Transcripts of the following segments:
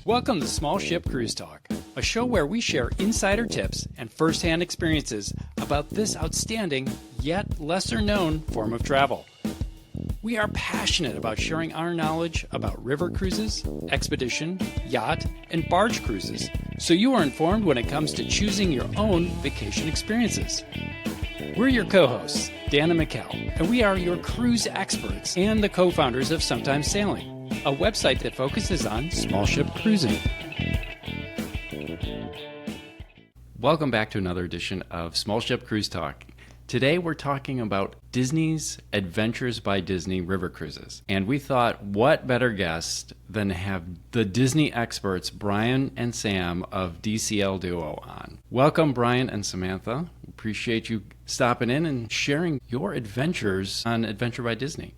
Welcome to Small Ship Cruise Talk, a show where we share insider tips and first-hand experiences about this outstanding, yet lesser-known form of travel. We are passionate about sharing our knowledge about river cruises, expedition, yacht, and barge cruises, so you are informed when it comes to choosing your own vacation experiences. We're your co-hosts, Dan and Mikkel, and we are your cruise experts and the co-founders of Sometimes Sailing, a website that focuses on small ship cruising. Welcome back to another edition of Small Ship Cruise Talk. Today we're talking about Disney's Adventures by Disney river cruises. And we thought, what better guest than have the Disney experts, Brian and Sam of DCL Duo on. Welcome, Brian and Samantha. Appreciate you stopping in and sharing your adventures on Adventure by Disney.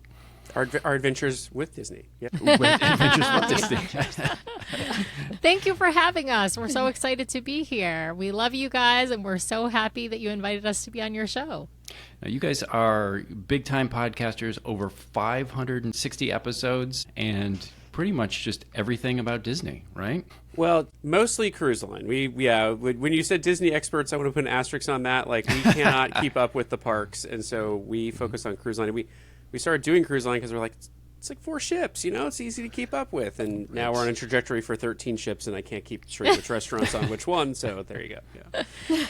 Our adventures with Disney. Yep. Adventures with Disney. Thank you for having us. We're so excited to be here. We love you guys, and we're so happy that you invited us to be on your show. Now, you guys are big-time podcasters, over 560 episodes, and pretty much just everything about Disney, right? Well, mostly cruise line. When you said Disney experts, I want to put an asterisk on that. Like, we cannot keep up with the parks, and so we focus on cruise line. And we started doing cruise line because we're like, it's like 4 ships, it's easy to keep up with. And now we're on a trajectory for 13 ships, and I can't keep straight which restaurants on which one. So there you go.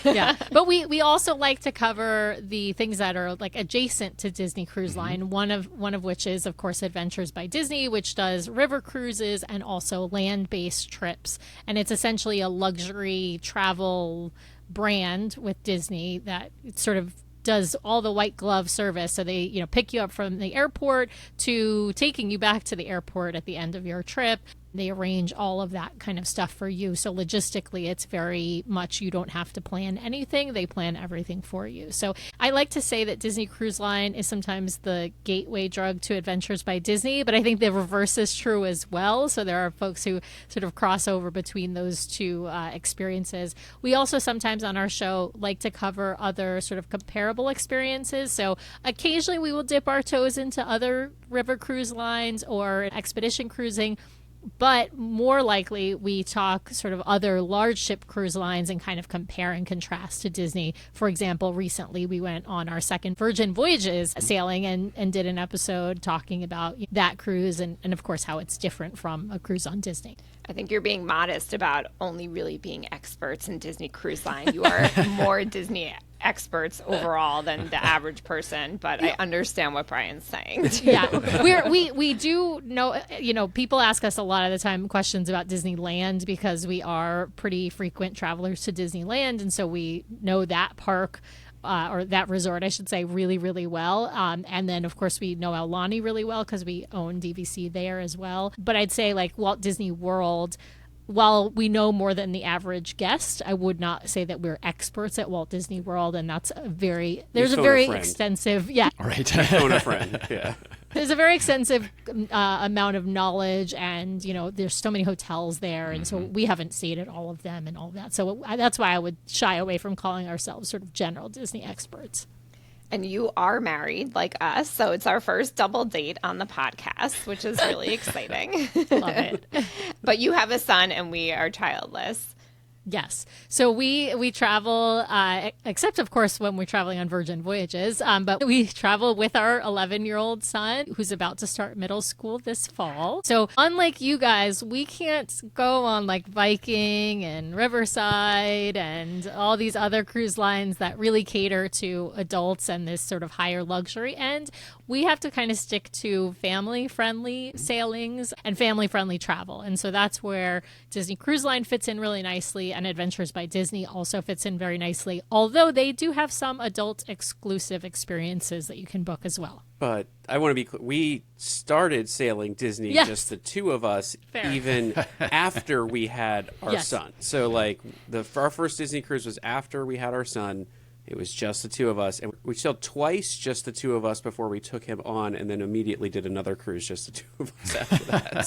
Yeah. But we also like to cover the things that are like adjacent to Disney Cruise Line. One of which is, of course, Adventures by Disney, which does river cruises and also land-based trips. And it's essentially a luxury travel brand with Disney that sort of does all the white glove service. So they, pick you up from the airport to taking you back to the airport at the end of your trip. They arrange all of that kind of stuff for you. So logistically, it's very much you don't have to plan anything. They plan everything for you. So I like to say that Disney Cruise Line is sometimes the gateway drug to Adventures by Disney, but I think the reverse is true as well. So there are folks who sort of cross over between those two experiences. We also sometimes on our show like to cover other sort of comparable experiences. So occasionally we will dip our toes into other river cruise lines or expedition cruising. But more likely, we talk sort of other large ship cruise lines and kind of compare and contrast to Disney. For example, recently we went on our second Virgin Voyages sailing and did an episode talking about that cruise and of course, how it's different from a cruise on Disney. I think you're being modest about only really being experts in Disney Cruise Line. You are more Disney experts overall than the average person, but I understand what Brian's saying too. Yeah, we do know, people ask us a lot of the time questions about Disneyland because we are pretty frequent travelers to Disneyland, and so we know that park or that resort, I should say, really, really well. And then, of course, we know Aulani really well because we own DVC there as well. But I'd say like Walt Disney World, while we know more than the average guest, I would not say that we're experts at Walt Disney World. And that's there's a very extensive, Right. Phone a friend, yeah. There's a very extensive amount of knowledge, and there's so many hotels there, and so we haven't stayed at all of them and all that. So that's why I would shy away from calling ourselves sort of general Disney experts. And you are married like us, so it's our first double date on the podcast, which is really exciting. Love it. But you have a son, and we are childless. Yes. So we travel, except, of course, when we're traveling on Virgin Voyages, but we travel with our 11-year-old son who's about to start middle school this fall. So unlike you guys, we can't go on like Viking and Riverside and all these other cruise lines that really cater to adults and this sort of higher luxury end. We have to kind of stick to family-friendly sailings and family-friendly travel. And so that's where Disney Cruise Line fits in really nicely, and Adventures by Disney also fits in very nicely, although they do have some adult exclusive experiences that you can book as well. But I want to be clear. We started sailing Disney, just the two of us, even after we had our son. So like our first Disney cruise was after we had our son. It was just the two of us, and we sailed twice just the two of us before we took him on, and then immediately did another cruise just the two of us after that.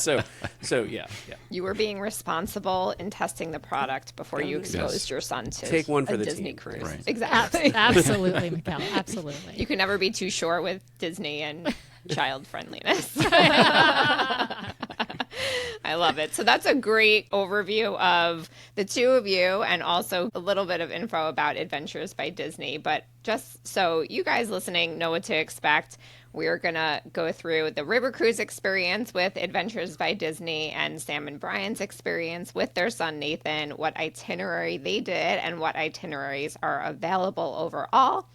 So yeah. You were being responsible in testing the product before you exposed your son to take one for a the Disney team. cruise. Right. Exactly. Absolutely, Mikkel. Absolutely. You can never be too short with Disney and child friendliness. I love it. So that's a great overview of the two of you and also a little bit of info about Adventures by Disney. But just so you guys listening know what to expect, we're going to go through the river cruise experience with Adventures by Disney and Sam and Brian's experience with their son Nathan, what itinerary they did, and what itineraries are available overall.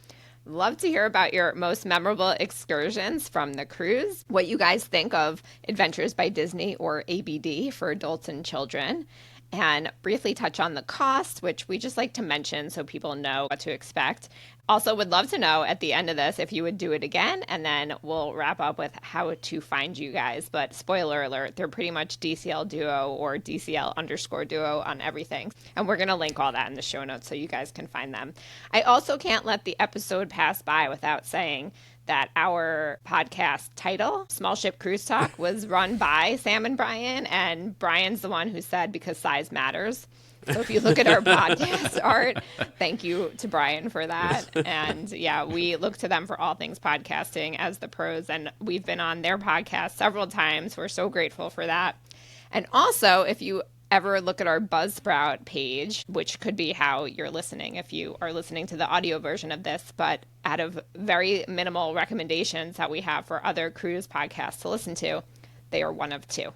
Love to hear about your most memorable excursions from the cruise, what you guys think of Adventures by Disney or ABD for adults and children, and briefly touch on the cost, which we just like to mention so people know what to expect. Also would love to know at the end of this if you would do it again, and then we'll wrap up with how to find you guys. But spoiler alert, they're pretty much DCL Duo or DCL_Duo on everything. And we're going to link all that in the show notes so you guys can find them. I also can't let the episode pass by without saying that our podcast title, Small Ship Cruise Talk, was run by Sam and Brian, and Brian's the one who said because size matters. So if you look at our podcast art, thank you to Brian for that. And yeah, we look to them for all things podcasting as the pros, and we've been on their podcast several times. We're so grateful for that. And also, if you ever look at our Buzzsprout page, which could be how you're listening if you are listening to the audio version of this, but out of very minimal recommendations that we have for other cruise podcasts to listen to, they are one of two.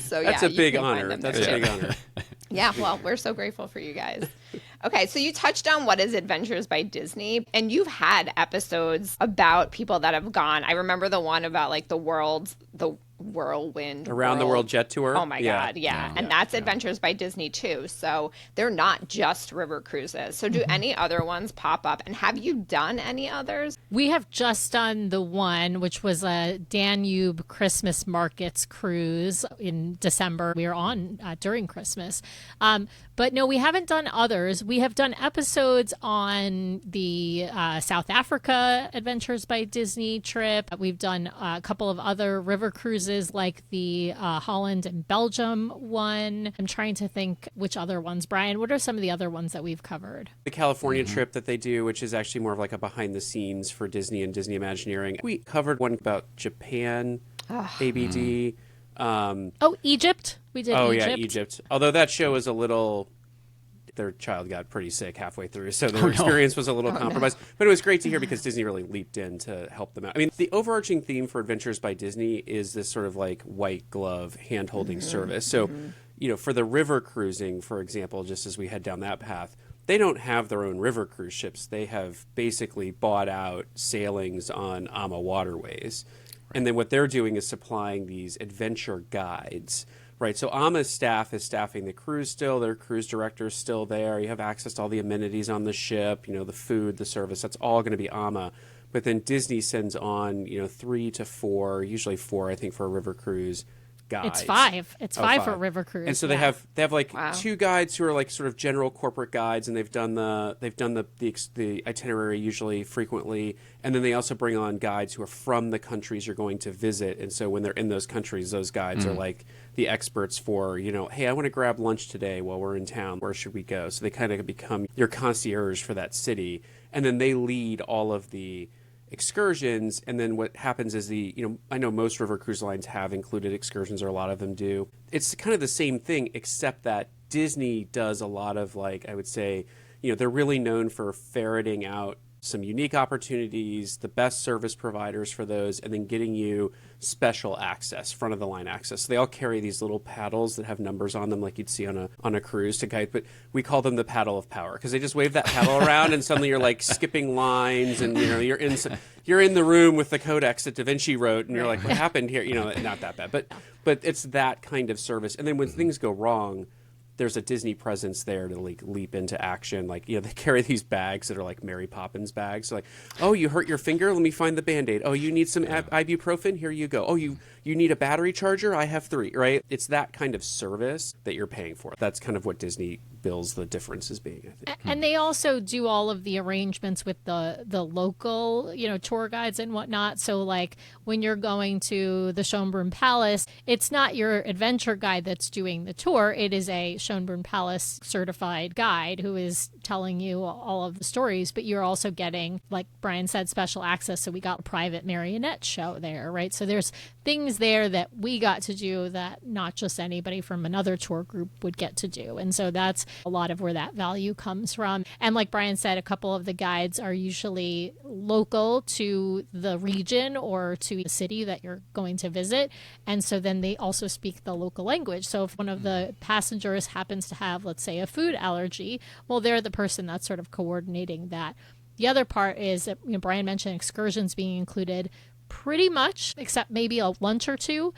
So yeah, that's a big honor. That's a big honor. Yeah, well, we're so grateful for you guys. Okay, so you touched on what is Adventures by Disney, and you've had episodes about people that have gone. I remember the one about like the whirlwind around the world jet tour. Oh my God, yeah. And that's Adventures by Disney too. So they're not just river cruises. So do any other ones pop up? And have you done any others? We have just done the one, which was a Danube Christmas markets cruise in December. We were on during Christmas. But no, we haven't done others. We have done episodes on the South Africa Adventures by Disney trip. We've done a couple of other river cruises like the Holland and Belgium one. I'm trying to think which other ones. Brian, what are some of the other ones that we've covered? The California trip that they do, which is actually more of like a behind the scenes for Disney and Disney Imagineering. We covered one about Japan, ABD. Egypt. We did Egypt. Oh, yeah, Egypt. Although that show was a little... Their child got pretty sick halfway through, so their experience was a little compromised. No. But it was great to hear because Disney really leaped in to help them out. I mean, the overarching theme for Adventures by Disney is this sort of like white glove hand-holding service. So, you know, for the river cruising, for example, just as we head down that path, they don't have their own river cruise ships. They have basically bought out sailings on AMA waterways. Right. And then what they're doing is supplying these adventure guides. Right, so AMA's staff is staffing the cruise still. Their cruise director is still there. You have access to all the amenities on the ship, you know, the food, the service. That's all going to be AMA. But then Disney sends on, you know, 3 to 4, usually 4, I think, for a river cruise guides. It's 5. It's 5 for a river cruise. And so they have like 2 guides who are like sort of general corporate guides, and they've done the itinerary usually frequently. And then they also bring on guides who are from the countries you're going to visit. And so when they're in those countries, those guides are like the experts for, you know, hey, I want to grab lunch today while we're in town. Where should we go? So they kind of become your concierge for that city. And then they lead all of the excursions. And then what happens is I know most river cruise lines have included excursions, or a lot of them do. It's kind of the same thing, except that Disney does a lot of, like, I would say, you know, they're really known for ferreting out some unique opportunities, the best service providers for those, and then getting you special access, front of the line access. So they all carry these little paddles that have numbers on them, like you'd see on a cruise to guide. But we call them the paddle of power because they just wave that paddle around, and suddenly you're like skipping lines, and you know you're in the room with the codex that Da Vinci wrote, and you're like, what happened here? You know, not that bad, but it's that kind of service. And then when things go wrong, there's a Disney presence there to like leap into action. Like, you know, they carry these bags that are like Mary Poppins bags. So like, oh, you hurt your finger? Let me find the Band-Aid. Oh, you need some ibuprofen? Here you go. Oh, you need a battery charger? I have 3, right? It's that kind of service that you're paying for. That's kind of what Disney bills the difference as being, I think. And they also do all of the arrangements with the local, you know, tour guides and whatnot. So like when you're going to the Schönbrunn Palace, it's not your adventure guide that's doing the tour. It is a Schönbrunn Palace certified guide who is telling you all of the stories, but you're also getting, like Brian said, special access. So we got a private marionette show there, right? So there's things there that we got to do that not just anybody from another tour group would get to do. And so that's a lot of where that value comes from. And like Brian said, a couple of the guides are usually local to the region or to the city that you're going to visit. And so then they also speak the local language. So if one of the passengers happens to have, let's say, a food allergy, well, they're the person that's sort of coordinating that. The other part is that, Brian mentioned excursions being included pretty much, except maybe a lunch or two.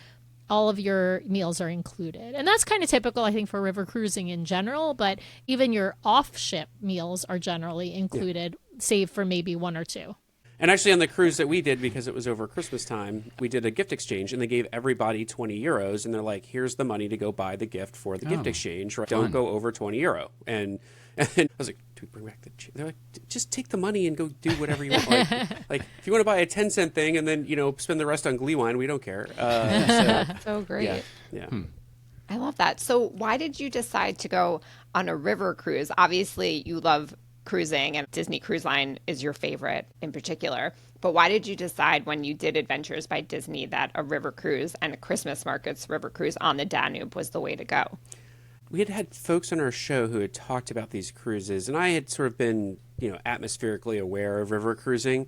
All of your meals are included. And that's kind of typical, I think, for river cruising in general, but even your off-ship meals are generally included, save for maybe one or two. And actually on the cruise that we did, because it was over Christmas time, we did a gift exchange and they gave everybody 20 euros. And they're like, here's the money to go buy the gift for the gift exchange. Right? Don't go over 20 euro. And I was like, do we bring back the they're like, just take the money and go do whatever you want. Like if you want to buy a 10-cent thing and then, spend the rest on Glühwein, we don't care. So great. Yeah. I love that. So why did you decide to go on a river cruise? Obviously, you love cruising and Disney Cruise Line is your favorite in particular. But why did you decide when you did Adventures by Disney that a river cruise and a Christmas markets river cruise on the Danube was the way to go? We had folks on our show who had talked about these cruises, and I had sort of been, atmospherically aware of river cruising.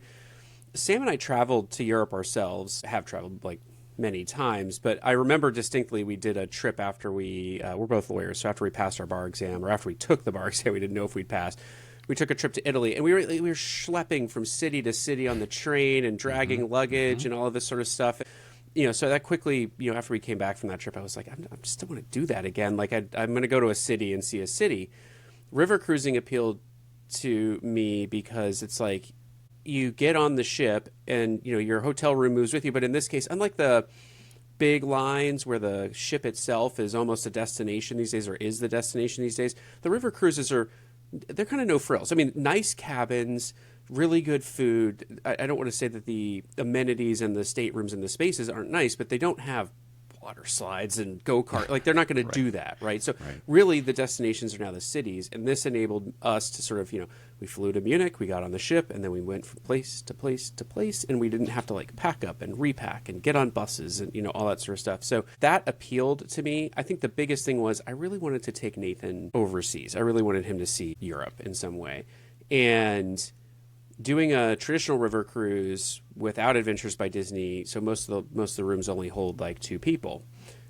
Sam and I traveled to Europe ourselves, have traveled like many times, but I remember distinctly we did a trip after we're both lawyers, so after we passed our bar exam, or after we took the bar exam, we didn't know if we'd pass. We took a trip to Italy, and we were schlepping from city to city on the train and dragging luggage and all of this sort of stuff. So that quickly, after we came back from that trip, I was like, I just don't want to do that again. Like, I'm going to go to a city and see a city. River cruising appealed to me because it's like you get on the ship and, your hotel room moves with you. But in this case, unlike the big lines where the ship itself is almost a destination these days, or is the destination these days, the river cruises they're kind of no frills. I mean, nice cabins, really good food. I don't want to say that the amenities and the staterooms and the spaces aren't nice, but they don't have water slides and go-kart. Like, they're not going to do that, right? So really the destinations are now the cities, and this enabled us to sort of, we flew to Munich, we got on the ship, and then we went from place to place to place, and we didn't have to like pack up and repack and get on buses and, all that sort of stuff. So that appealed to me. I think the biggest thing was I really wanted to take Nathan overseas. I really wanted him to see Europe in some way. And doing a traditional river cruise without Adventures by Disney, so most of the rooms only hold like 2 people.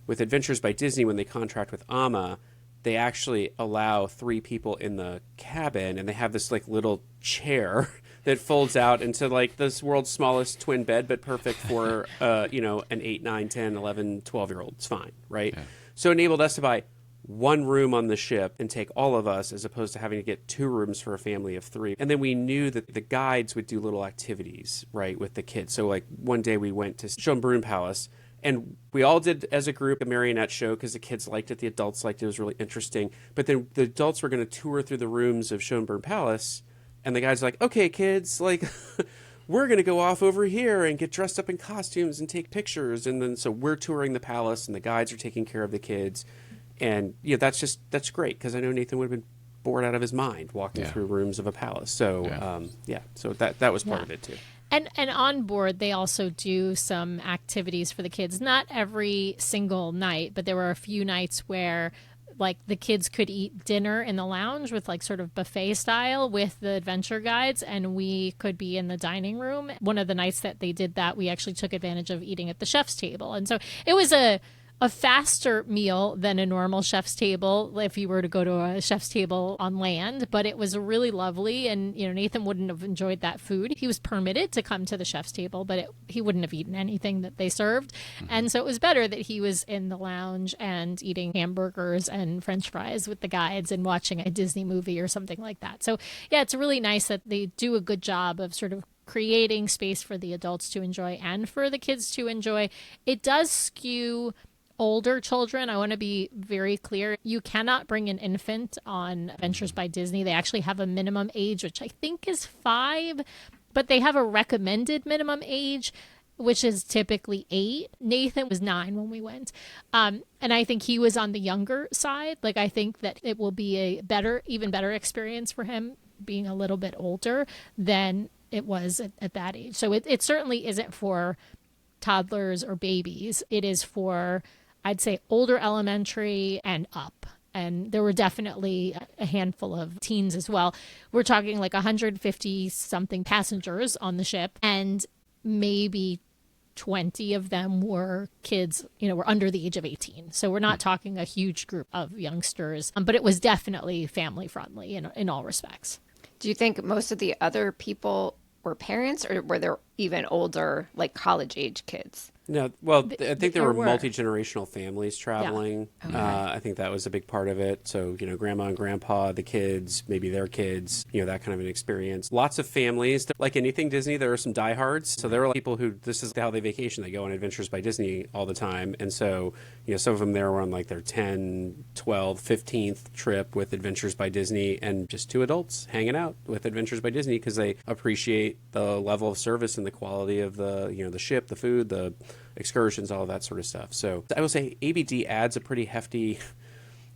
With Adventures by Disney, when they contract with AMA, they actually allow 3 people in the cabin, and they have this like little chair that folds out into like this world's smallest twin bed, but perfect for an 8, 9, 10, 11, 12-year-old. It's fine, right? Yeah. So it enabled us to buy 1 room on the ship and take all of us, as opposed to having to get 2 rooms for a family of 3. And then we knew that the guides would do little activities, right, with the kids. So like one day we went to Schönbrunn Palace, and we all did as a group a marionette show because the kids liked it, the adults liked it, it was really interesting. But then the adults were going to tour through the rooms of Schönbrunn Palace, and the guys were like, okay, kids, like we're going to go off over here and get dressed up in costumes and take pictures. And then so we're touring the palace, and the guides are taking care of the kids. And that's great, because I know Nathan would have been bored out of his mind walking through rooms of a palace. So so that was part of it too. And on board, they also do some activities for the kids. Not every single night, but there were a few nights where like the kids could eat dinner in the lounge with like sort of buffet style with the adventure guides, and we could be in the dining room. One of the nights that they did that, we actually took advantage of eating at the chef's table. And so it was a faster meal than a normal chef's table if you were to go to a chef's table on land, but it was really lovely. And, Nathan wouldn't have enjoyed that food. He was permitted to come to the chef's table, but he wouldn't have eaten anything that they served. And so it was better that he was in the lounge and eating hamburgers and French fries with the guides and watching a Disney movie or something like that. So yeah, it's really nice that they do a good job of sort of creating space for the adults to enjoy and for the kids to enjoy. It does skew older children. I want to be very clear. You cannot bring an infant on Adventures by Disney. They actually have a minimum age, which I think is 5, but they have a recommended minimum age. which is typically 8. Nathan was 9 when we went. And I think he was on the younger side. Like, I think that it will be a even better experience for him being a little bit older than it was at that age. So it certainly isn't for toddlers or babies. It is for, I'd say, older elementary and up. And there were definitely a handful of teens as well. We're talking like 150 something passengers on the ship, and maybe 20 of them were kids, were under the age of 18. So we're not talking a huge group of youngsters, but it was definitely family friendly in all respects. Do you think most of the other people were parents, or were there even older, like college age kids? No, well, I think there were multi-generational families traveling. Yeah. Okay. I think that was a big part of it. So, grandma and grandpa, the kids, maybe their kids, that kind of an experience. Lots of families. Like anything Disney, there are some diehards. So there are people who, this is how they vacation. They go on Adventures by Disney all the time. And so, some of them there were on like their 10, 12, 15th trip with Adventures by Disney, and just 2 adults hanging out with Adventures by Disney because they appreciate the level of service and the quality of the ship, the food, the excursions, all of that sort of stuff. So I will say ABD adds a pretty hefty,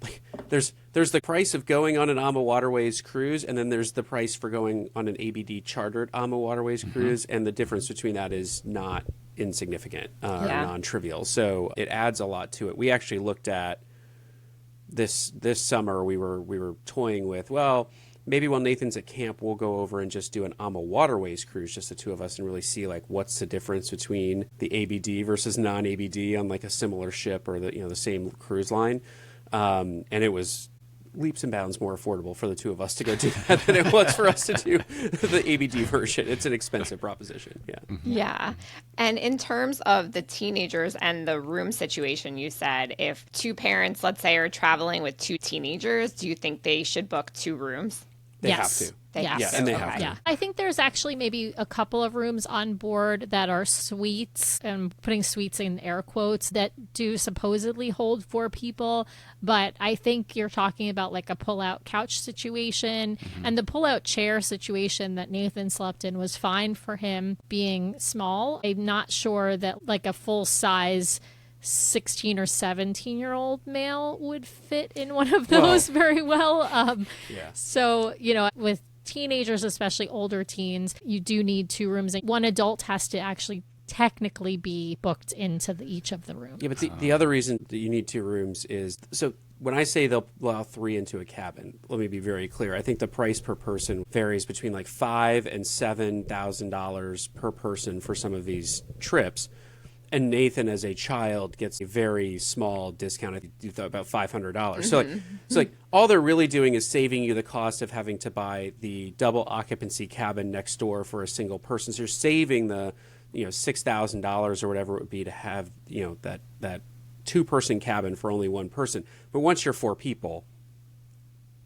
like there's the price of going on an AMA Waterways cruise, and then there's the price for going on an ABD chartered AMA Waterways cruise, and the difference between that is not insignificant or non-trivial. So it adds a lot to it. We actually looked at this summer. We were toying with, well, maybe while Nathan's at camp, we'll go over and just do an AMA Waterways cruise, just the 2 of us, and really see like what's the difference between the ABD versus non-ABD on like a similar ship or the same cruise line. And it was leaps and bounds more affordable for the 2 of us to go do that than it was for us to do the ABD version. It's an expensive proposition. Yeah. Mm-hmm. Yeah. And in terms of the teenagers and the room situation, you said if 2 parents, let's say, are traveling with 2 teenagers, do you think they should book 2 rooms? They have to. Yes. And they have to. Yeah. I think there's actually maybe a couple of rooms on board that are suites, and putting suites in air quotes, that do supposedly hold 4 people. But I think you're talking about like a pull-out couch situation. Mm-hmm. And the pull-out chair situation that Nathan slept in was fine for him being small. I'm not sure that like a full-size 16 or 17-year-old male would fit in one of those very well. So, with teenagers, especially older teens, you do need 2 rooms. And one adult has to actually technically be booked into each of the rooms. Yeah, but the other reason that you need 2 rooms is, so when I say they'll allow 3 into a cabin, let me be very clear. I think the price per person varies between like $5,000 and $7,000 per person for some of these trips. And Nathan, as a child, gets a very small discount. I think you thought about $500. Mm-hmm. So like all they're really doing is saving you the cost of having to buy the double occupancy cabin next door for a single person. So you're saving the $6,000 or whatever it would be to have that 2-person cabin for only 1 person. But once you're 4 people,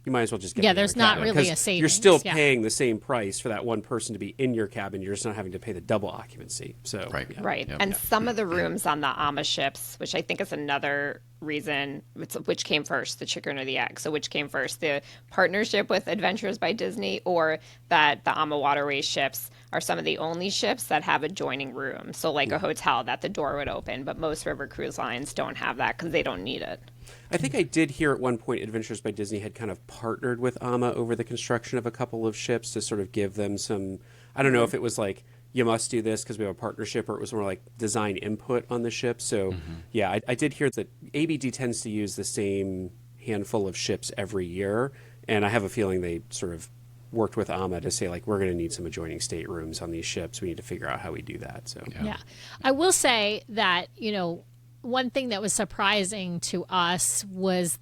you might as well just get there's not really a savings. You're still paying the same price for that 1 person to be in your cabin. You're just not having to pay the double occupancy. So right. And some of the rooms on the AMA ships, which I think is another reason, which came first, the chicken or the egg? So which came first, the partnership with Adventures by Disney, or that the AMA Waterways ships are some of the only ships that have adjoining rooms? So like a hotel that the door would open, but most river cruise lines don't have that because they don't need it. I think I did hear at one point Adventures by Disney had kind of partnered with AMA over the construction of a couple of ships to sort of give them some, I don't know if it was like, you must do this because we have a partnership, or it was more like design input on the ship. So I did hear that ABD tends to use the same handful of ships every year. And I have a feeling they sort of worked with AMA to say, like, we're going to need some adjoining staterooms on these ships. We need to figure out how we do that. So yeah. I will say that, one thing that was surprising to us was,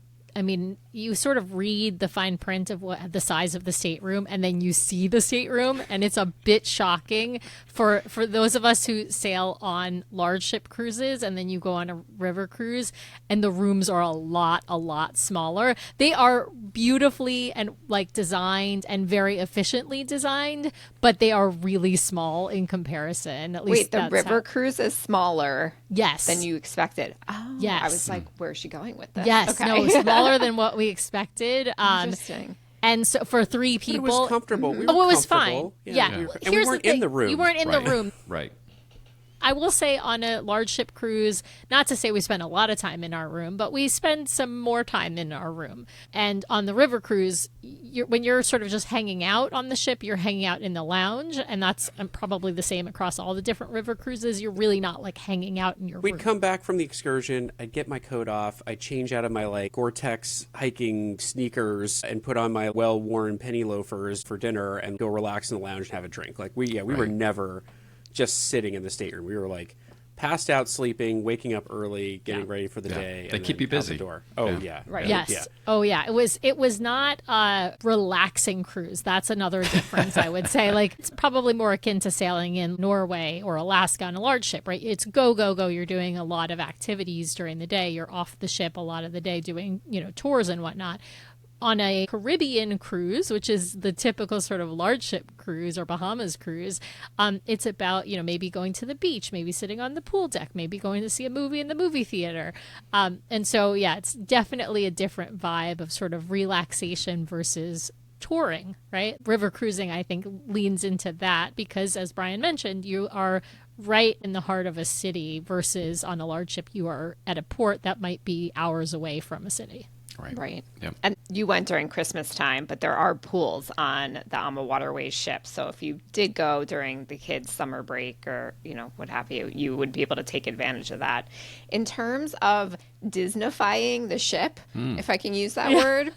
you sort of read the fine print of what the size of the stateroom, and then you see the stateroom, and it's a bit shocking for those of us who sail on large ship cruises, and then you go on a river cruise, and the rooms are a lot smaller. They are beautifully and designed and very efficiently designed, but they are really small in comparison. At least the river cruise is smaller. Yes. Than you expected. Oh, yes. I was like, where's she going with this? Yes, okay. no, smaller than what we expected. Interesting. And so for 3 people, but it was comfortable. It was fine. Yeah. And we weren't in the room. You weren't in the room. Right. I will say on a large ship cruise, not to say we spend a lot of time in our room, but we spend some more time in our room. And on the river cruise, when you're sort of just hanging out on the ship, you're hanging out in the lounge. And that's probably the same across all the different river cruises. You're really not like hanging out in your room. We'd come back from the excursion. I'd get my coat off. I'd change out of my like Gore-Tex hiking sneakers and put on my well-worn penny loafers for dinner and go relax in the lounge and have a drink. Like we were never just sitting in the stateroom. We were like passed out sleeping, waking up early, getting ready for the day. They keep you busy. The door. Oh yeah. Right. Yes. Yeah. Oh yeah. It was not a relaxing cruise. That's another difference, I would say. Like it's probably more akin to sailing in Norway or Alaska on a large ship, right? It's go, go, go. You're doing a lot of activities during the day. You're off the ship a lot of the day doing, tours and whatnot. On a Caribbean cruise, which is the typical sort of large ship cruise or Bahamas cruise, it's about, maybe going to the beach, maybe sitting on the pool deck, maybe going to see a movie in the movie theater. And so, yeah, it's definitely a different vibe of sort of relaxation versus touring, right? River cruising, I think, leans into that because, as Brian mentioned, you are right in the heart of a city versus on a large ship, you are at a port that might be hours away from a city. Right. Yep. And you went during Christmas time, but there are pools on the Ama Waterways ship. So if you did go during the kids' summer break or, what have you, you would be able to take advantage of that. In terms of Disney-fying the ship, if I can use that word,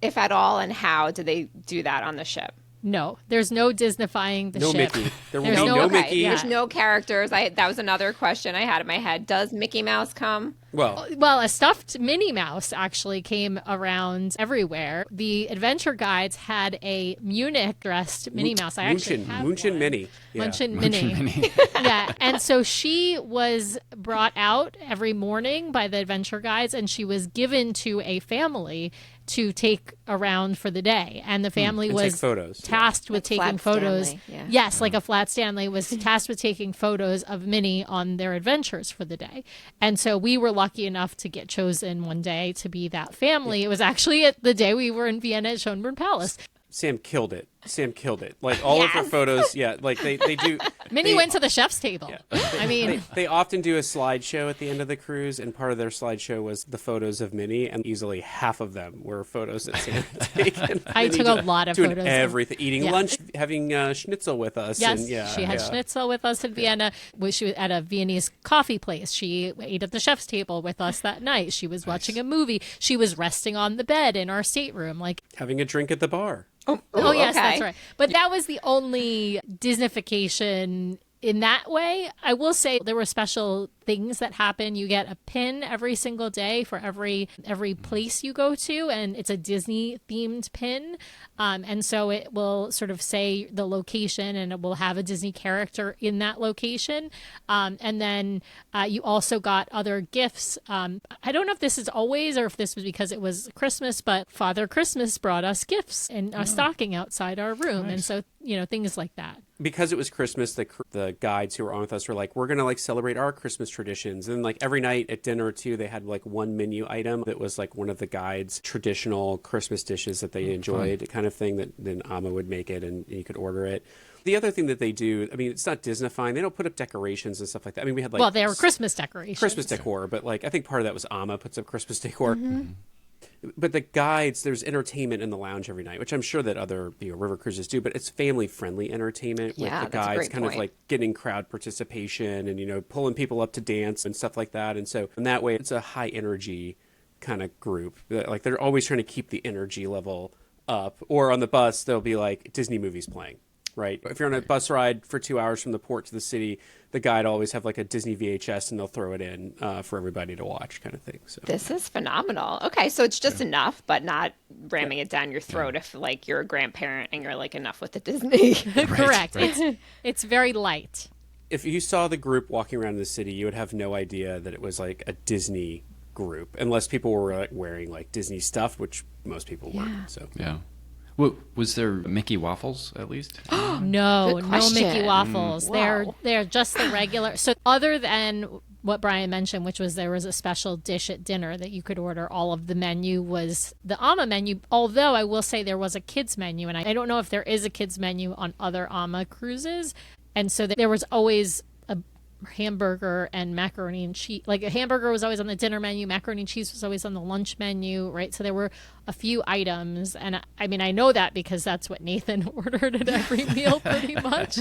if at all, and how do they do that on the ship? No, there's no Disney-fying the ship. Mickey. There will There's be no Mickey. yeah. There's no characters. That was another question I had in my head. Does Mickey Mouse come? Well, a stuffed Minnie Mouse actually came around everywhere. The adventure guides had a Munich-dressed Minnie Mouse. I actually have Munchin one. Minnie. Yeah. Munchin Minnie. Yeah, and so she was brought out every morning by the adventure guides, and she was given to a family to take around for the day. And the family And was take photos. tasked with Like taking Flat photos. Stanley, yeah. Yes, like a Flat Stanley was tasked with taking photos of Minnie on their adventures for the day. And so we were lucky enough to get chosen one day to be that family. It was actually the day we were in Vienna at Schönbrunn Palace. Sam killed it. Like all of her photos, like they do. Minnie went to the chef's table. Yeah. I mean, They often do a slideshow at the end of the cruise, and part of their slideshow was the photos of Minnie, and easily half of them were photos that Sam had taken. I took a lot of doing photos. everything, eating Yeah. lunch, having schnitzel with us. Yes, and she had schnitzel with us in Vienna. She was at a Viennese coffee place. She ate at the chef's table with us that night. She was watching a movie. She was resting on the bed in our stateroom. Like having a drink at the bar. Oh, yes, okay. that's right. But that was the only Disney-fication in that way. I will say there were special things that happen. You get a pin every single day for every place you go to, and it's a Disney themed pin. And so it will sort of say the location, and it will have a Disney character in that location. And then you also got other gifts. I don't know if this is always or if this was because it was Christmas, but Father Christmas brought us gifts in a stocking outside our room. Nice. And so, things like that. Because it was Christmas, the guides who were on with us were like, we're going to like celebrate our Christmas traditions. And like every night at dinner too, they had like one menu item that was like one of the guides' traditional Christmas dishes that they enjoyed, kind of thing that then Amma would make it and you could order it. The other thing that they do, I mean, it's not Disney-fied. They don't put up decorations and stuff like that. I mean, we had like... Well, they were Christmas decorations. Christmas decor, but like I think part of that was Amma puts up Christmas decor. Mm-hmm. But the guides, there's entertainment in the lounge every night, which I'm sure that other river cruises do, but it's family-friendly entertainment with the guides kind of like getting crowd participation and, pulling people up to dance and stuff like that. And so in that way, it's a high-energy kind of group. Like they're always trying to keep the energy level up. Or on the bus, there'll be like Disney movies playing. Right. If you're on a bus ride for 2 hours from the port to the city, the guide always have like a Disney VHS and they'll throw it in for everybody to watch kind of thing. So this is phenomenal. Okay. So it's just enough, but not ramming it down your throat if like you're a grandparent and you're like enough with the Disney. Correct. Right. It's very light. If you saw the group walking around the city, you would have no idea that it was like a Disney group unless people were like, wearing like Disney stuff, which most people weren't. So yeah. Well, was there Mickey waffles at least? No Mickey waffles. Wow. They're just the regular. So other than what Brian mentioned, which was there was a special dish at dinner that you could order, all of the menu was the Amma menu. Although I will say there was a kids menu, and I don't know if there is a kids menu on other Amma cruises. And so there was always hamburger and macaroni and cheese. Like a hamburger was always on the dinner menu, macaroni and cheese was always on the lunch menu, right? So there were a few items, and I mean, I know that because that's what Nathan ordered at every meal pretty much.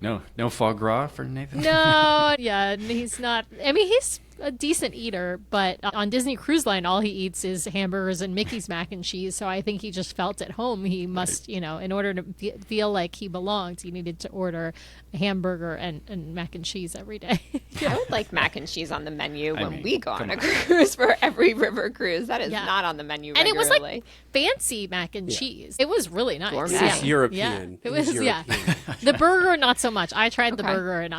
No foie gras for Nathan? No, yeah, he's not. I mean, he's a decent eater, but on Disney Cruise Line, all he eats is hamburgers and Mickey's mac and cheese. So I think he just felt at home. He must, you know, in order to feel like he belonged, he needed to order a hamburger and mac and cheese every day. I would like mac and cheese on the menu when we go on a cruise for every river cruise. That is not on the menu regularly. And it was like fancy mac and cheese. It was really nice. It was European. It was European. The burger, not so much. I tried the burger and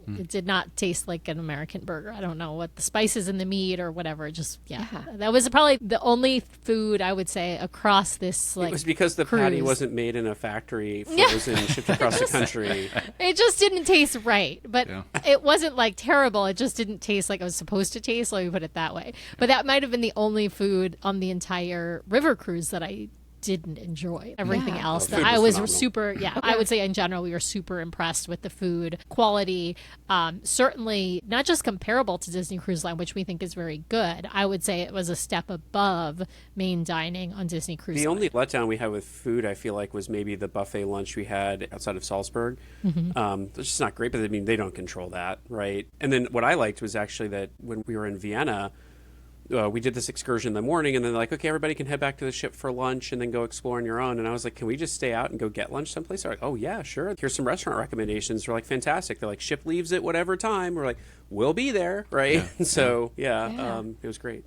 it did not taste like an American burger. I don't know what the spices in the meat or whatever. Just that was probably the only food I would say across this. Like, it was because the patty wasn't made in a factory, frozen, shipped across the country. It just didn't taste right, but it wasn't like terrible. It just didn't taste like it was supposed to taste. Let me put it that way. But that might have been the only food on the entire river cruise that I didn't enjoy. Everything else that I was phenomenal. Super I would say in general we were super impressed with the food quality. Certainly not just comparable to Disney Cruise Line, which we think is very good. I would say it was a step above main dining on Disney Cruise Line. The only letdown we had with food, I feel like, was maybe the buffet lunch we had outside of Salzburg. It's just not great, but I mean, they don't control that, right? And then what I liked was actually that when we were in Vienna, we did this excursion in the morning, and then like, okay, everybody can head back to the ship for lunch and then go explore on your own. And I was like, can we just stay out and go get lunch someplace? They're like, oh yeah, sure. Here's some restaurant recommendations. We're like, fantastic. They're like, ship leaves at whatever time. We're like, we'll be there, right? So it was great.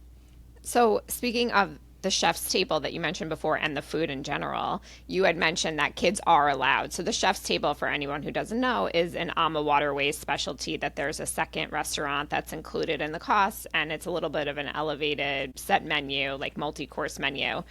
So speaking of the chef's table that you mentioned before and the food in general, you had mentioned that kids are allowed. So the chef's table, for anyone who doesn't know, is an AMA Waterways specialty, that there's a second restaurant that's included in the cost, and it's a little bit of an elevated set menu, like multi-course menu.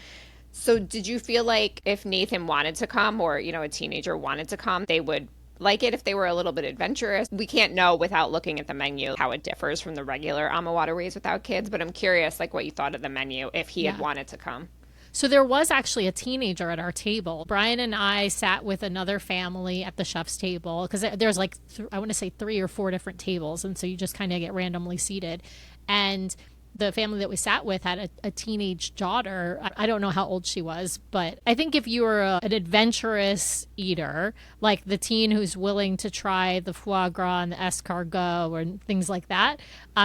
So did you feel like if Nathan wanted to come, or, you know, a teenager wanted to come, they would like it if they were a little bit adventurous? We can't know without looking at the menu how it differs from the regular AMA Waterways without kids, but I'm curious like what you thought of the menu if he had wanted to come. So there was actually a teenager at our table. Brian and I sat with another family at the chef's table because there's like, I want to say 3 or 4 different tables. And so you just kind of get randomly seated. And the family that we sat with had a teenage daughter. I don't know how old she was, but I think if you were an adventurous eater, like the teen who's willing to try the foie gras and the escargot or things like that,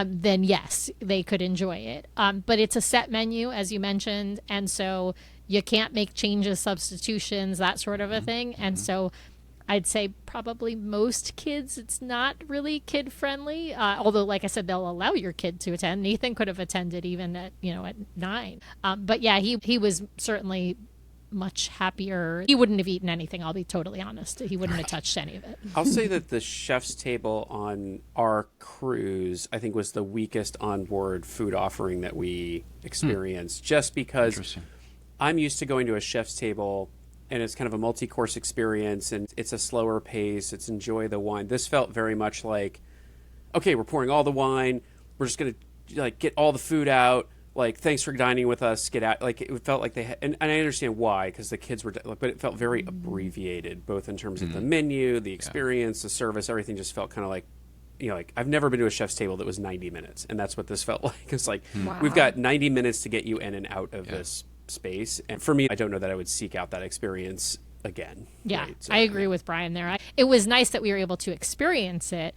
then yes, they could enjoy it. But it's a set menu, as you mentioned, and so you can't make changes, substitutions, that sort of a thing. And so I'd say probably most kids, it's not really kid friendly. Although, like I said, they'll allow your kid to attend. Nathan could have attended even at 9. But yeah, he was certainly much happier. He wouldn't have eaten anything. I'll be totally honest. He wouldn't have touched any of it. I'll say that the chef's table on our cruise, I think, was the weakest onboard food offering that we experienced, just because I'm used to going to a chef's table and it's kind of a multi-course experience, and it's a slower pace. It's enjoy the wine. This felt very much like, okay, we're pouring all the wine. We're just going to like get all the food out. Like, thanks for dining with us. Get out. Like, it felt like they had, and I understand why, because the kids were, but it felt very abbreviated, both in terms of the menu, the experience, the service. Everything just felt kind of like, like I've never been to a chef's table that was 90 minutes, and that's what this felt like. It's like, we've got 90 minutes to get you in and out of this space. And for me, I don't know that I would seek out that experience again. Yeah, right? So, I agree with Brian there. It was nice that we were able to experience it,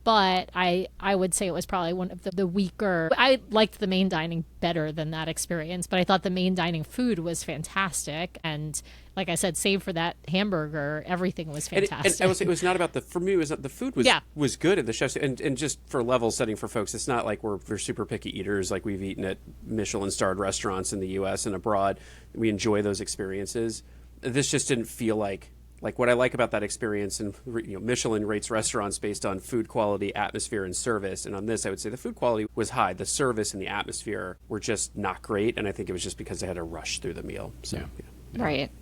but I would say it was probably one of the weaker. I liked the main dining better than that experience, but I thought the main dining food was fantastic. And like I said, save for that hamburger, everything was fantastic. And I would say it was not about for me, it was not, the food was good at the chef's, and just for level setting for folks, it's not like we're super picky eaters, like we've eaten at Michelin-starred restaurants in the U.S. and abroad. We enjoy those experiences. This just didn't feel like what I like about that experience, and Michelin rates restaurants based on food quality, atmosphere, and service. And on this, I would say the food quality was high. The service and the atmosphere were just not great. And I think it was just because they had to rush through the meal. So, Right.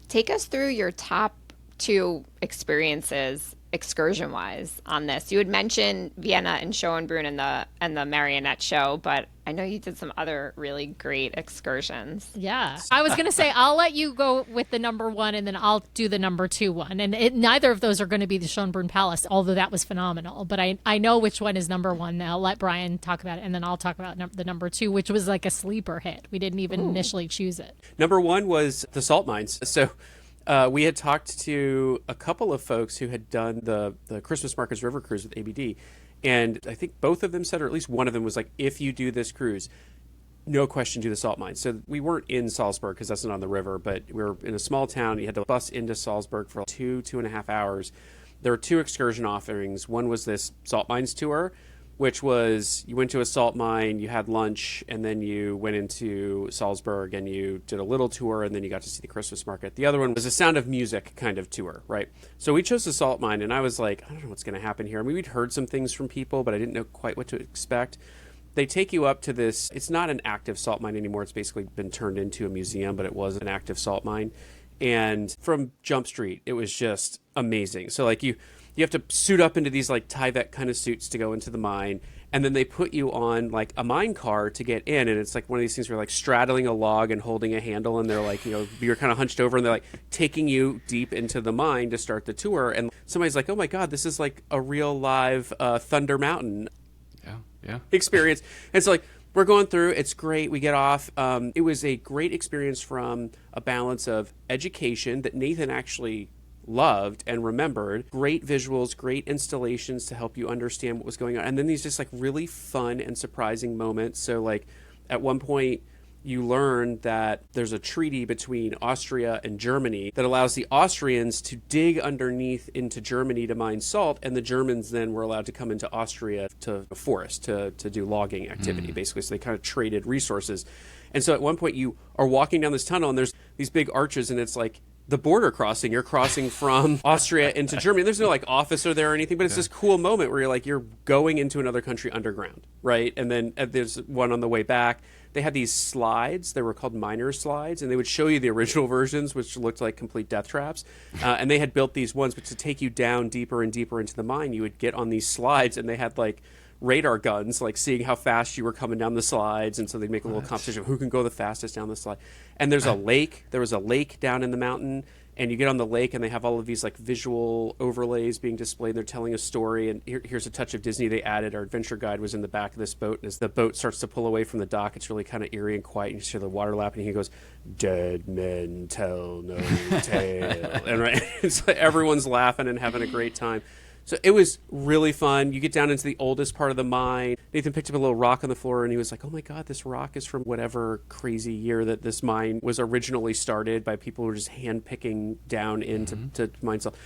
Take us through your top two experiences excursion-wise on this? You had mentioned Vienna and Schönbrunn and the marionette show, but I know you did some other really great excursions. Yeah. I was going to say, I'll let you go with the number one, and then I'll do the number two one. And neither of those are going to be the Schönbrunn Palace, although that was phenomenal. But I know which one is number one. Now I'll let Brian talk about it, and then I'll talk about the number two, which was like a sleeper hit. We didn't even initially choose it. Number one was the salt mines. So we had talked to a couple of folks who had done the Christmas Markets River Cruise with ABD. And I think both of them said, or at least one of them was like, if you do this cruise, no question, do the salt mines. So we weren't in Salzburg because that's not on the river, but we were in a small town. You had to bus into Salzburg for 2.5 hours. There were two excursion offerings. One was this salt mines tour, which was you went to a salt mine, you had lunch, and then you went into Salzburg and you did a little tour, and then you got to see the Christmas market. The other one was a Sound of Music kind of tour, right? So we chose the salt mine, and I was like, I don't know what's going to happen here. I mean, we'd heard some things from people, but I didn't know quite what to expect. They take you up to this. It's not an active salt mine anymore. It's basically been turned into a museum, but it was an active salt mine. And from Jump Street, it was just amazing. So like you have to suit up into these like Tyvek kind of suits to go into the mine. And then they put you on like a mine car to get in. And it's like one of these things where like straddling a log and holding a handle. And they're like, you're kind of hunched over and they're like taking you deep into the mine to start the tour. And somebody's like, oh my God, this is like a real live Thunder Mountain experience. And so like, we're going through. It's great. We get off. It was a great experience from a balance of education that Nathan actually loved and remembered, great visuals, great installations to help you understand what was going on, and then these just like really fun and surprising moments. So like at one point you learn that there's a treaty between Austria and Germany that allows the Austrians to dig underneath into Germany to mine salt, and the Germans then were allowed to come into Austria to a forest to do logging activity, basically. So they kind of traded resources. And so at one point you are walking down this tunnel and there's these big arches, and it's like the border crossing. You're crossing from Austria into Germany. There's no like officer there or anything, but it's this cool moment where you're going into another country underground, right? And then there's one on the way back. They had these slides. They were called miners' slides, and they would show you the original versions, which looked like complete death traps. And they had built these ones, but to take you down deeper and deeper into the mine, you would get on these slides, and they had like radar guns, like seeing how fast you were coming down the slides. And so they'd make a little competition of who can go the fastest down the slide. And there's a lake. There was a lake down in the mountain. And you get on the lake, and they have all of these like visual overlays being displayed. They're telling a story, and here's a touch of Disney they added. Our adventure guide was in the back of this boat, and as the boat starts to pull away from the dock, it's really kind of eerie and quiet. You just hear the water lapping, and he goes, "Dead men tell no tale," and right, it's like everyone's laughing and having a great time. So it was really fun. You get down into the oldest part of the mine. Nathan picked up a little rock on the floor, and he was like, oh my God, this rock is from whatever crazy year that this mine was originally started by people who were just hand-picking down into to mine salt.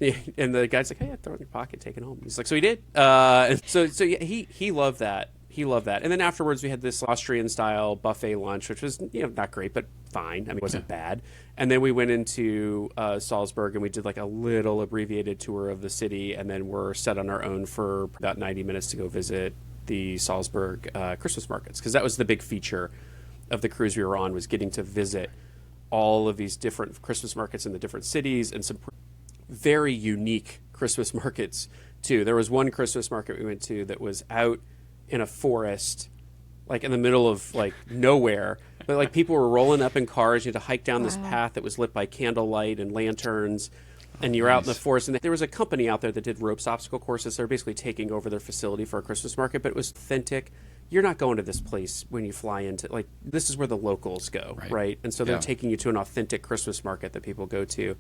And the guy's like, hey, throw it in your pocket, take it home. He's like, so he did. So yeah, he loved that. He loved that. And then afterwards, we had this Austrian-style buffet lunch, which was not great, but fine. I mean, it wasn't bad. And then we went into Salzburg, and we did like a little abbreviated tour of the city, and then we're set on our own for about 90 minutes to go visit the Salzburg Christmas markets, because that was the big feature of the cruise we were on, was getting to visit all of these different Christmas markets in the different cities, and some very unique Christmas markets, too. There was one Christmas market we went to that was out in a forest, like in the middle of like nowhere, but like people were rolling up in cars. You had to hike down this path that was lit by candlelight and lanterns, and you're out in the forest. And there was a company out there that did ropes obstacle courses. They're basically taking over their facility for a Christmas market, but it was authentic. You're not going to this place when you fly into, like, this is where the locals go, right? And so they're taking you to an authentic Christmas market that people go to.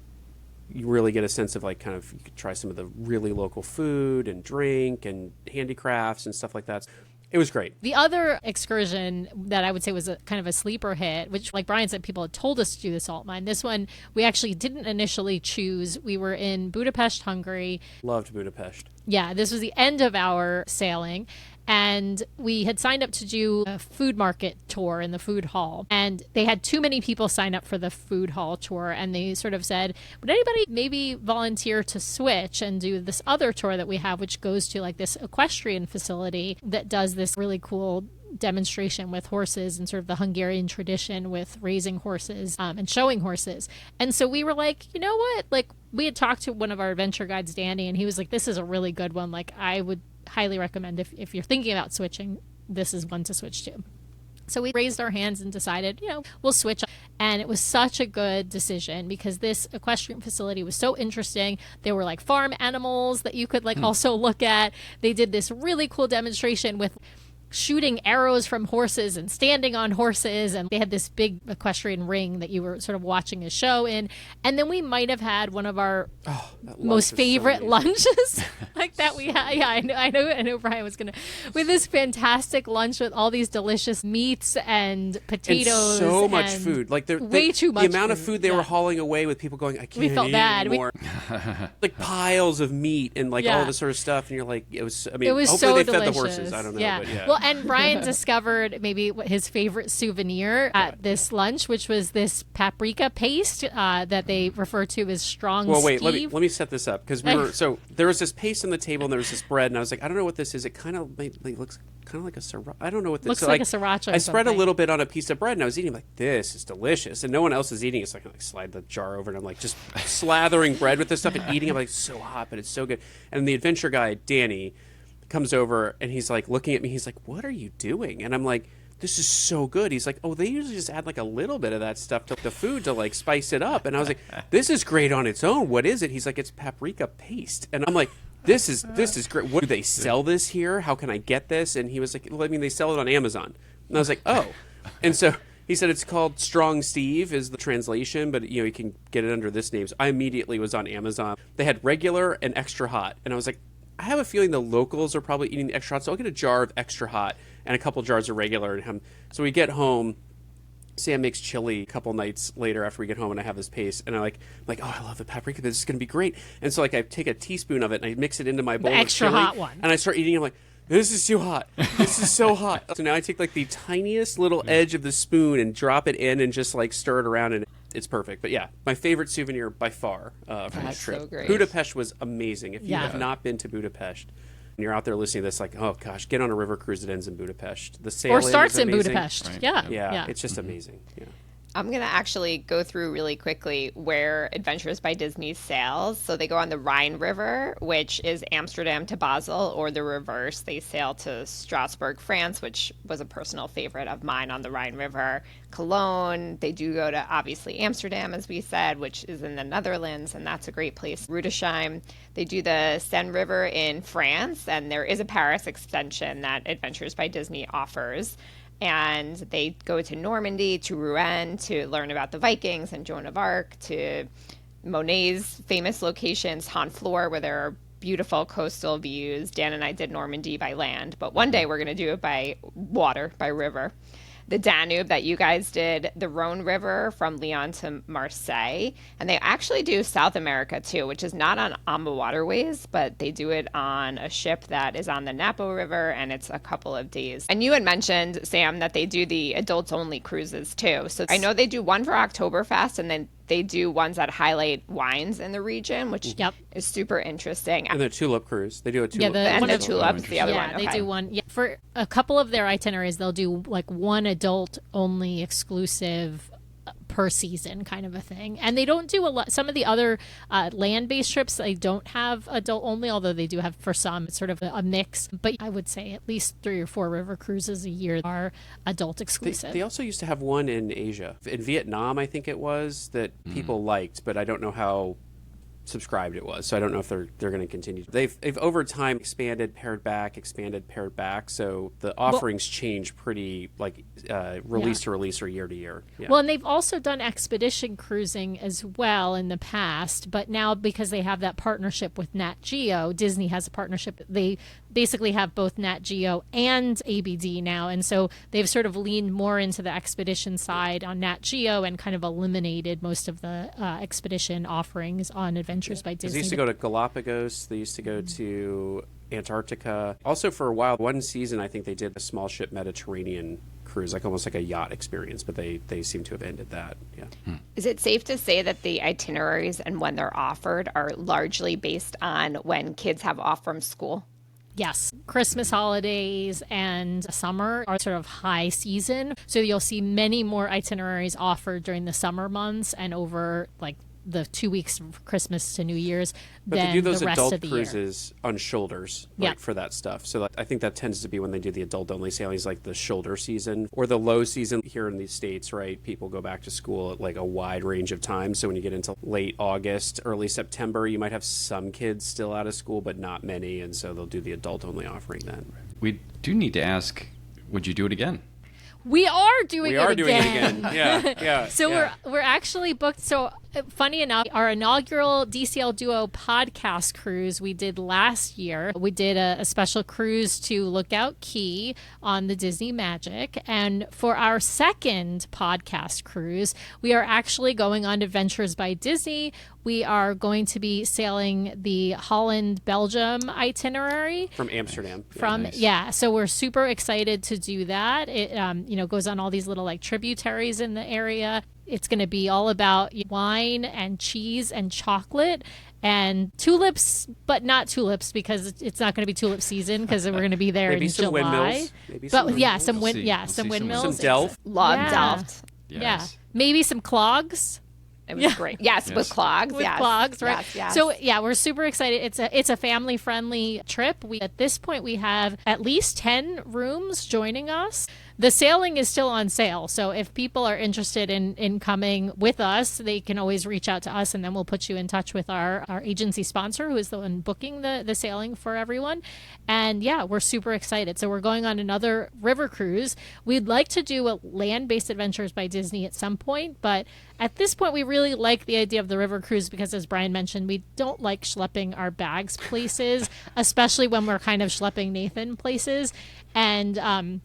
You really get a sense of like, kind of, you could try some of the really local food and drink and handicrafts and stuff like that. It was great. The other excursion that I would say was a kind of a sleeper hit, which, like Brian said, people had told us to do the salt mine. This one we actually didn't initially choose. We were in Budapest, Hungary. Loved Budapest. Yeah, this was the end of our sailing. And we had signed up to do a food market tour in the food hall. And they had too many people sign up for the food hall tour. And they sort of said, would anybody maybe volunteer to switch and do this other tour that we have, which goes to like this equestrian facility that does this really cool demonstration with horses and sort of the Hungarian tradition with raising horses and showing horses. And so we were like, you know what? Like, we had talked to one of our adventure guides, Danny, and he was like, this is a really good one. Like, I would highly recommend if you're thinking about switching, this is one to switch to. So we raised our hands and decided, we'll switch. And it was such a good decision because this equestrian facility was so interesting. There were like farm animals that you could also look at. They did this really cool demonstration with shooting arrows from horses and standing on horses, and they had this big equestrian ring that you were sort of watching a show in. And then we might have had one of our most favorite lunches like that we had. Yeah, I know Brian was gonna, with this fantastic lunch with all these delicious meats and potatoes and so much food, like way too much. The amount of food they were hauling away with people going, I can't we felt eat bad anymore. Like piles of meat and all this sort of stuff, and you're like, it was hopefully so they delicious. fed the horses. I don't know, yeah. But yeah. Well, and Brian discovered maybe his favorite souvenir at this lunch, which was this paprika paste that they refer to as strong wait, Steve. let me set this up because so there was this paste on the table and there was this bread and I was like, I don't know what this is. It kind of looks kind of like a sriracha. I don't know what this looks is. like a sriracha. I spread a little bit on a piece of bread and I was eating like, this is delicious, and no one else is eating it. So I can slide the jar over and I'm like just slathering bread with this stuff and eating. I'm like, so hot, but it's so good. And the adventure guy Danny comes over and he's like looking at me. He's like, what are you doing? And I'm like, this is so good. He's like, oh, they usually just add like a little bit of that stuff to the food to like spice it up. And I was like, this is great on its own. What is it? He's like, it's paprika paste. And I'm like, this is great. What do they sell this here? How can I get this? And he was like, well, I mean, they sell it on Amazon. And I was like, oh. And so he said it's called Strong Steve is the translation, but you can get it under this name. So I immediately was on Amazon. They had regular and extra hot. And I was like, I have a feeling the locals are probably eating the extra hot, so I'll get a jar of extra hot and a couple jars of regular. So we get home. Sam makes chili a couple nights later after we get home, and I have this paste, and I'm like, oh, I love the paprika. This is going to be great. And so I take a teaspoon of it and I mix it into my bowl the extra of chili, hot one, and I start eating. I'm like, this is too hot. This is so hot. So now I take like the tiniest little edge of the spoon and drop it in and just like stir it around, and it's perfect. But yeah, my favorite souvenir by far from this trip. So great. Budapest was amazing. If you have not been to Budapest and you're out there listening to this, like, oh gosh, get on a river cruise that ends in Budapest. The sail or starts in amazing. Budapest. Right. Yeah, it's just amazing. Yeah. I'm going to actually go through really quickly where Adventures by Disney sails. So they go on the Rhine River, which is Amsterdam to Basel, or the reverse. They sail to Strasbourg, France, which was a personal favorite of mine on the Rhine River. Cologne. They do go to, obviously, Amsterdam, as we said, which is in the Netherlands, and that's a great place. Rudesheim. They do the Seine River in France, and there is a Paris extension that Adventures by Disney offers. And they go to Normandy, to Rouen, to learn about the Vikings and Joan of Arc, to Monet's famous locations, Honfleur, where there are beautiful coastal views. Dan and I did Normandy by land, but one day we're going to do it by water, by river. The Danube that you guys did, the Rhone River from Lyon to Marseille. And they actually do South America too, which is not on the waterways, but they do it on a ship that is on the Napo River, and it's a couple of days. And you had mentioned, Sam, that they do the adults only cruises too. So I know they do one for Oktoberfest, and then they do ones that highlight wines in the region, which is super interesting. And the Tulip cruise. They do a Tulip. And the Tulip's the other one. They do one. Yeah, for a couple of their itineraries, they'll do like one adult only exclusive per season kind of a thing. And they don't do a lot. Some of the other land-based trips, they don't have adult only, although they do have for some sort of a mix. But I would say at least 3 or 4 river cruises a year are adult exclusive. They also used to have one in Asia. In Vietnam, I think it was, that people liked, but I don't know how subscribed it was, so I don't know if they're going to continue. They've over time expanded paired back, so the offerings change pretty release to release or year to year. Yeah. Well, and they've also done expedition cruising as well in the past, but now because they have that partnership with Nat Geo, Disney has a partnership. They basically have both Nat Geo and ABD now, and so they've sort of leaned more into the expedition side on Nat Geo and kind of eliminated most of the expedition offerings on Adventures by Disney. They used to go to Galapagos. They used to go to Antarctica. Also, for a while, one season, I think they did a small ship Mediterranean cruise, like almost like a yacht experience, but they seem to have ended that. Yeah. Is it safe to say that the itineraries and when they're offered are largely based on when kids have off from school? Yes. Christmas holidays and summer are sort of high season. So you'll see many more itineraries offered during the summer months and over like the 2 weeks from Christmas to New Year's but than they do those the rest adult of the cruises on shoulders for that stuff. So I think that tends to be when they do the adult only sailings, like the shoulder season or the low season here in the States, right? People go back to school at like a wide range of times. So when you get into late August, early September, you might have some kids still out of school, but not many. And so they'll do the adult only offering then. We do need to ask, would you do it again? We are doing it again. Yeah. So we're actually booked. So funny enough, our inaugural DCL Duo podcast cruise we did last year. We did a special cruise to Lookout Key on the Disney Magic. And for our second podcast cruise, we are actually going on Adventures by Disney. We are going to be sailing the Holland, Belgium itinerary. From Amsterdam. So we're super excited to do that. It goes on all these little like tributaries in the area. It's going to be all about wine and cheese and chocolate and tulips, but not tulips because it's not going to be tulip season because we're going to be there in July. Windmills. Maybe some windmills. Some windmills. Some Delft. Love Delft. Yes. Yeah. Maybe some clogs. It was great. Yes, with clogs. With clogs, right? Yes. So we're super excited. It's a family friendly trip. At this point we have at least 10 rooms joining us. The sailing is still on sale. So if people are interested in coming with us, they can always reach out to us and then we'll put you in touch with our agency sponsor who is the one booking the sailing for everyone. And we're super excited. So we're going on another river cruise. We'd like to do a land-based Adventures by Disney at some point, but at this point we really like the idea of the river cruise because as Brian mentioned, we don't like schlepping our bags places, especially when we're kind of schlepping Nathan places. And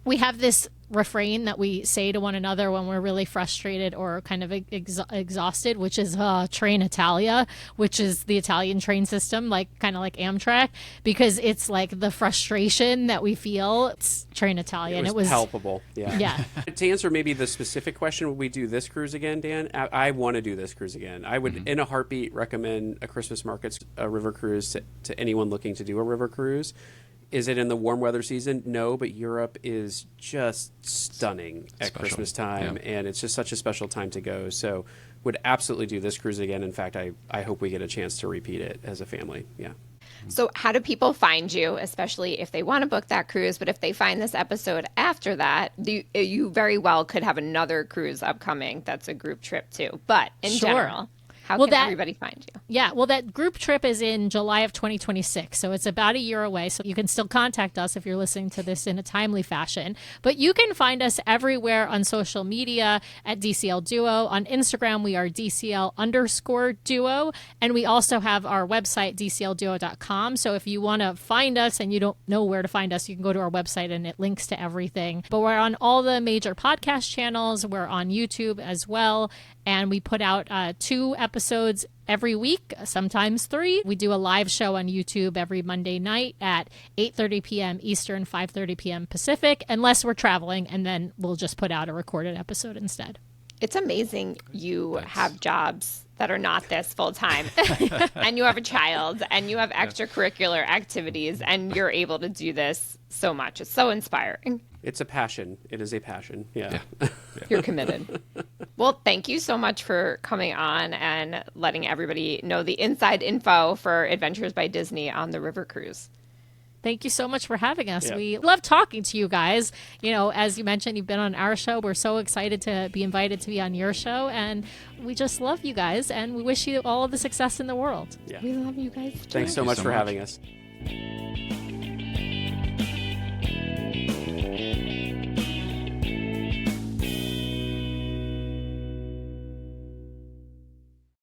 we have this refrain that we say to one another when we're really frustrated or kind of exhausted, which is Train Italia, which is the Italian train system, kind of like Amtrak, because it's like the frustration that we feel. It's Train Italia. It was palpable. Yeah. To answer maybe the specific question, would we do this cruise again, Dan? I want to do this cruise again. I would, in a heartbeat, recommend a Christmas markets river cruise to anyone looking to do a river cruise. Is it in the warm weather season? No, but Europe is just stunning at Christmas time, and it's just such a special time to go. So would absolutely do this cruise again. In fact, I hope we get a chance to repeat it as a family. Yeah. So how do people find you, especially if they want to book that cruise, but if they find this episode after that, you very well could have another cruise upcoming that's a group trip too. But in general, how can everybody find you? Yeah, well, that group trip is in July of 2026, so it's about a year away. So you can still contact us if you're listening to this in a timely fashion. But you can find us everywhere on social media at DCL Duo. On Instagram, we are DCL_Duo. And we also have our website, DCLDuo.com. So if you want to find us and you don't know where to find us, you can go to our website and it links to everything. But we're on all the major podcast channels. We're on YouTube as well. And we put out 2 episodes every week, sometimes 3. We do a live show on YouTube every Monday night at 8:30 p.m. Eastern, 5:30 p.m. Pacific, unless we're traveling, and then we'll just put out a recorded episode instead. It's amazing you have jobs that are not this full time, and you have a child, and you have extracurricular activities, and you're able to do this so much. It's so inspiring. It's a passion. It is a passion. Yeah. You're committed. Well, thank you so much for coming on and letting everybody know the inside info for Adventures by Disney on the river cruise. Thank you so much for having us. Yeah. We love talking to you guys. As you mentioned, you've been on our show. We're so excited to be invited to be on your show. And we just love you guys. And we wish you all of the success in the world. Yeah. We love you guys. Thanks so much for having us.